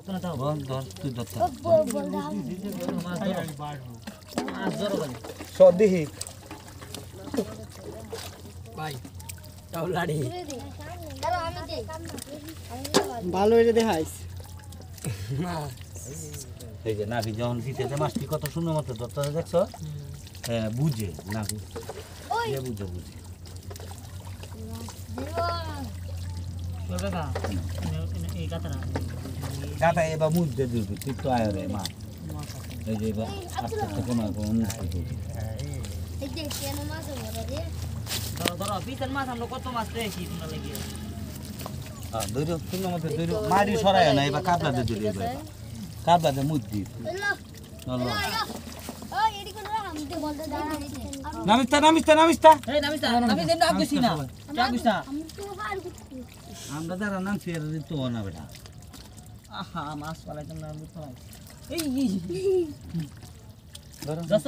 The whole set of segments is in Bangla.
কোন দাও ধর তুই ধর মাছ ধরো ভাই সদিহি ভাই টাউলাড়ি ভালো হয়ে দেখাইস এই যে নাকি যখন শীতেতে মাছটি কত সুন্দর মতো ধরতে দেখছো হ্যাঁ বুঝে নাকি বুঝে এই কাতরা গাতা এবার মুখ দিয়ে দিবি তুই তো আয় রে মা এই যে এবার আস্তে আস্তে কমা ধরো ধরো পিতল মাছ আমরা কত মাছ পেয়েছি তোমরা লাগিয়ে ধৈর্য সুন্দর মতো ধৈর্য মারি সরাই না এবার কাপড়া দিয়ে দিবি এবার কাপড়া দিয়ে মুখ দিবি নামিস্তা এই নামিস্তা আমি দেন আগুছি না আগুছা আমরা যারা নামছি এর তো না বেটা আহা মাছ পালাইতাম না আমি তো এই ধরো দস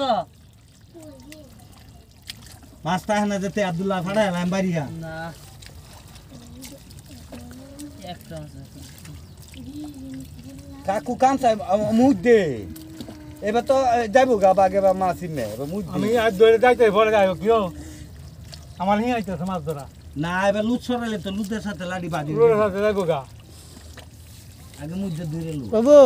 মাছটা হানা যেতে আব্দুল্লাহ ফাড়া আমি বাড়িয়া না একটা মাছ কাকু কামসা মুখ দে এবার তো যাইব গা বাগে বা মাছ ইমে এবার মুখ আমি আজ ধরে যাইতে পরে যাইব কিও আমার হিঁ আইতেছে মাছ ধরা না এবার লুট সরাইলে তো লুটের সাথে লাড়ি বাজি পুরো সাথে যাইব গা আগে মুখ দিয়ে দূরে লু বাবু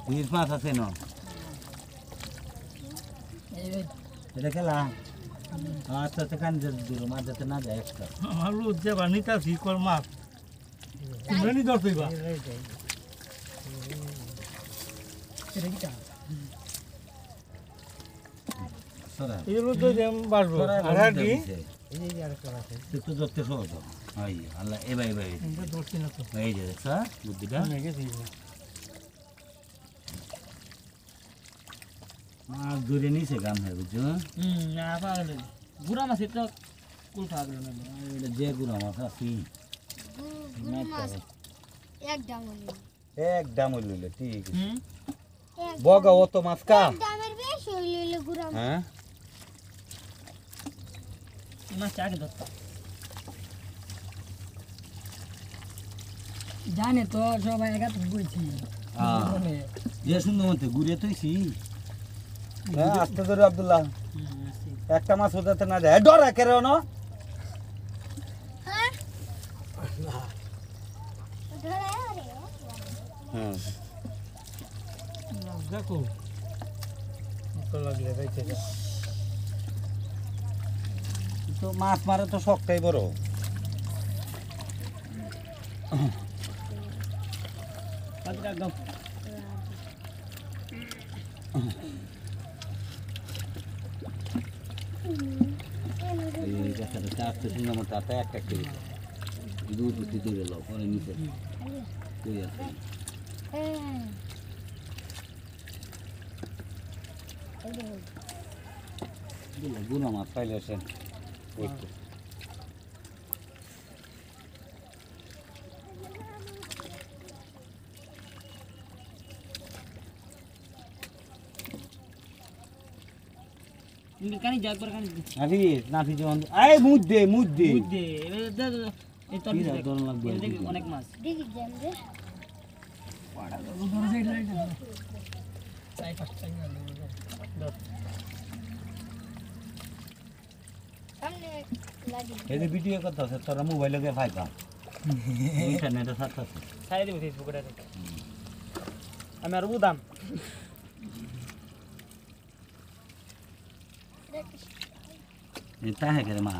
ইলিশ মাছ আছে না এটা খেলা আচ্ছা আচ্ছা কান দূর মাছ যাতে না যায় একটা আমার লোক যাবা নিতাছি কর মাছ তুমি নি ধরতেইবা সরা এই লোক তো দেম বাসবো আর আর কি তুই তো ধরতে সহজ হয় আল্লাহ এবার এবার এটা ধরছি না তো এই যে দেখছ বুদ্ধিটা মাছ ধরে নিছে গাম হয়ে বুঝছো না পাগল বুড়া মাছ তো কুল পাগল না এটা যে গুলো মাছ আছে এক দাম লইলে ঠিক বগা অত মাছ কা হ্যাঁ মাছ আগে ধরতা জানে তো সবাই একা তো বলছি যে সুন্দর মতো ঘুরে তুইছি হ্যাঁ আস্তে ধরে আব্দুল্লাহ একটা মাছ ওটাতে না যায় ডরা কেন না হ্যাঁ দেখো তো লাগলে যাইতে যা তো মাছ মারে তো শখটাই বড় একদম এই দেখাটা চারটে সুন্দর মতো আটা একটা করে দুধ দিতে গেল পরে নিচে কই আছে গুনা মাছ পাইলে সে কানি যাক পর কানি নাফি নাফি যেমন এই মুদ দে বুঝে এবার এই তোর কিরা দরন লাগবে অনেক মাছ এই যে ভিডিও করতে আছে তোরা মোবাইলে গিয়ে ফাইকা ইন্টারনেটে ছাড়তেছে ছাড়ে দিব ফেসবুকে আমি আর বুদাম এটা হ্যাঁ করে মা